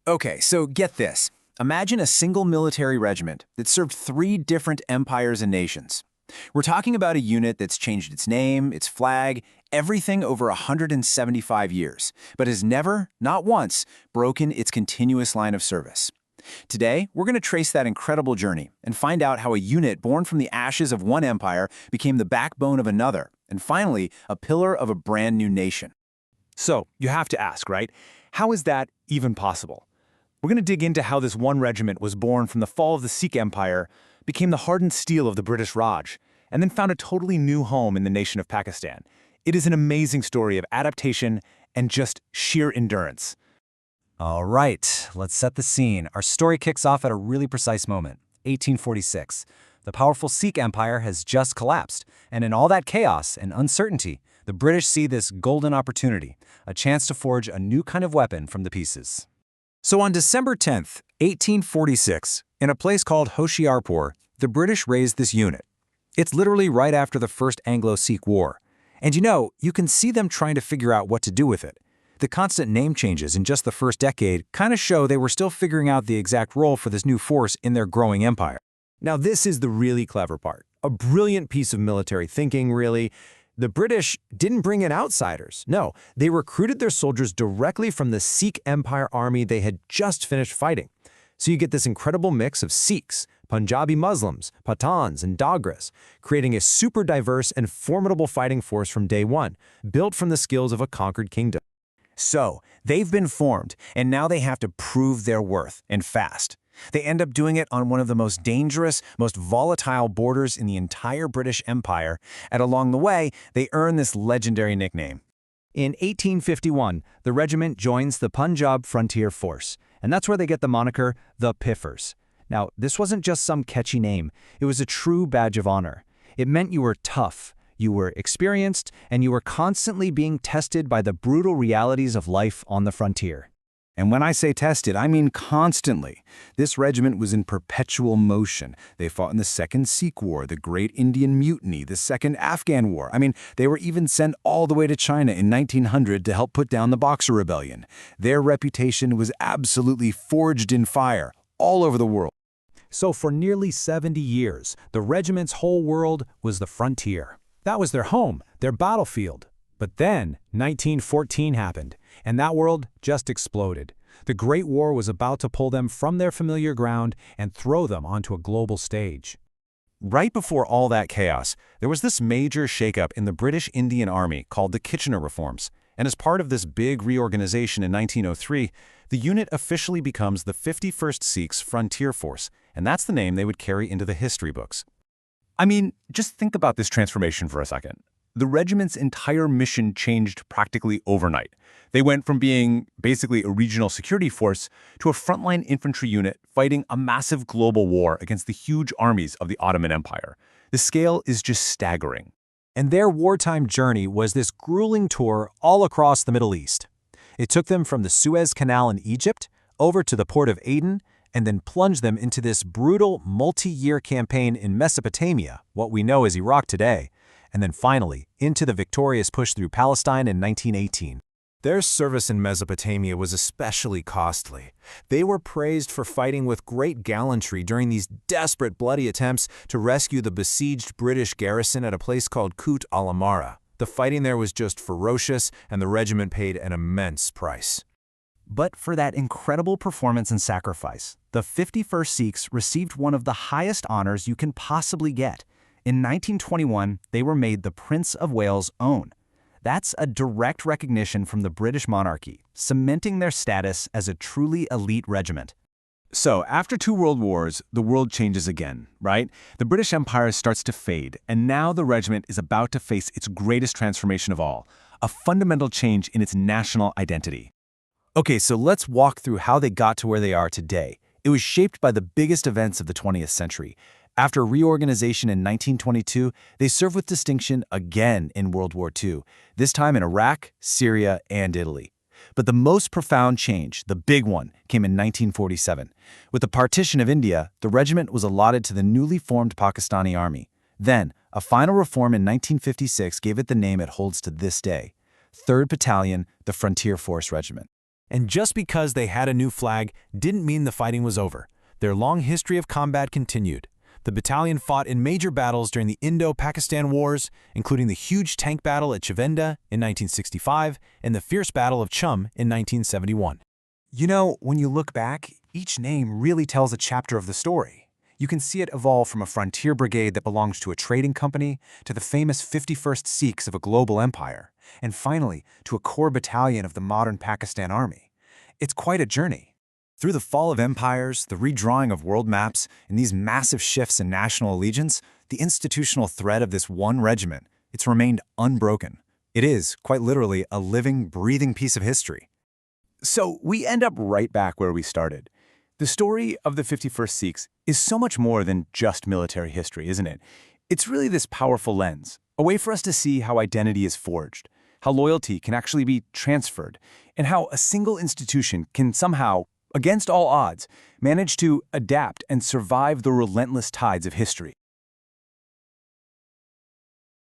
Okay, so get this. Imagine a single military regiment that served three different empires and nations. We're talking about a unit that's changed its name, its flag, everything over 175 years, but has never, not once, broken its continuous line of service. Today, we're going to trace that incredible journey and find out how a unit born from the ashes of one empire became the backbone of another, and finally, a pillar of a brand new nation. So, you have to ask, right? How is that even possible? We're going to dig into how this one regiment was born from the fall of the Sikh Empire, became the hardened steel of the British Raj, and then found a totally new home in the nation of Pakistan. It is an amazing story of adaptation and just sheer endurance. All right, let's set the scene. Our story kicks off at a really precise moment, 1846. The powerful Sikh Empire has just collapsed, and in all that chaos and uncertainty, the British see this golden opportunity, a chance to forge a new kind of weapon from the pieces. So on December 10th, 1846, in a place called Hoshiarpur, the British raised this unit. It's literally right after the First Anglo-Sikh War. And you can see them trying to figure out what to do with it. The constant name changes in just the first decade kind of show they were still figuring out the exact role for this new force in their growing empire. Now, this is the really clever part. A brilliant piece of military thinking, really. The British didn't bring in outsiders. No, they recruited their soldiers directly from the Sikh Empire army they had just finished fighting. So you get this incredible mix of Sikhs, Punjabi Muslims, Pathans, and Dogras, creating a super diverse and formidable fighting force from day one, built from the skills of a conquered kingdom. So, they've been formed, and now they have to prove their worth, and fast. They end up doing it on one of the most dangerous, most volatile borders in the entire British Empire, and along the way, they earn this legendary nickname. In 1851, the regiment joins the Punjab Frontier Force, and that's where they get the moniker the Piffers. Now, this wasn't just some catchy name. It was a true badge of honor. It meant you were tough, you were experienced, and you were constantly being tested by the brutal realities of life on the frontier. And when I say tested, I mean constantly. This regiment was in perpetual motion. They fought in the Second Sikh War, the Great Indian Mutiny, the Second Afghan War. They were even sent all the way to China in 1900 to help put down the Boxer Rebellion. Their reputation was absolutely forged in fire all over the world. So for nearly 70 years, the regiment's whole world was the frontier. That was their home, their battlefield. But then, 1914 happened, and that world just exploded. The Great War was about to pull them from their familiar ground and throw them onto a global stage. Right before all that chaos, there was this major shakeup in the British Indian Army called the Kitchener Reforms. And as part of this big reorganization in 1903, the unit officially becomes the 51st Sikhs Frontier Force, and that's the name they would carry into the history books. Just think about this transformation for a second. The regiment's entire mission changed practically overnight. They went from being basically a regional security force to a frontline infantry unit fighting a massive global war against the huge armies of the Ottoman Empire. The scale is just staggering. And their wartime journey was this grueling tour all across the Middle East. It took them from the Suez Canal in Egypt over to the port of Aden, and then plunged them into this brutal multi-year campaign in Mesopotamia, what we know as Iraq today, and then finally into the victorious push through Palestine in 1918. Their service in Mesopotamia was especially costly. They were praised for fighting with great gallantry during these desperate, bloody attempts to rescue the besieged British garrison at a place called Kut al-Amara. The fighting there was just ferocious, and the regiment paid an immense price. But for that incredible performance and sacrifice, the 51st Sikhs received one of the highest honors you can possibly get. In 1921, they were made the Prince of Wales' Own. That's a direct recognition from the British monarchy, cementing their status as a truly elite regiment. So, after 2 world wars, the world changes again, right? The British Empire starts to fade, and now the regiment is about to face its greatest transformation of all, a fundamental change in its national identity. Okay, so let's walk through how they got to where they are today. It was shaped by the biggest events of the 20th century. After reorganization in 1922, they served with distinction again in World War II, this time in Iraq, Syria, and Italy. But the most profound change, the big one, came in 1947. With the partition of India, the regiment was allotted to the newly formed Pakistani army. Then, a final reform in 1956 gave it the name it holds to this day, 3rd Battalion, the Frontier Force Regiment. And just because they had a new flag didn't mean the fighting was over. Their long history of combat continued. The battalion fought in major battles during the Indo-Pakistan Wars, including the huge tank battle at Chivenda in 1965 and the fierce Battle of Chum in 1971. You know, when you look back, each name really tells a chapter of the story. You can see it evolve from a frontier brigade that belongs to a trading company to the famous 51st Sikhs of a global empire, and finally to a core battalion of the modern Pakistan Army. It's quite a journey. Through the fall of empires, the redrawing of world maps, and these massive shifts in national allegiance, the institutional thread of this one regiment, it's remained unbroken. It is, quite literally, a living, breathing piece of history. So we end up right back where we started. The story of the 51st Sikhs is so much more than just military history, isn't it? It's really this powerful lens, a way for us to see how identity is forged, how loyalty can actually be transferred, and how a single institution can somehow, against all odds, manage to adapt and survive the relentless tides of history.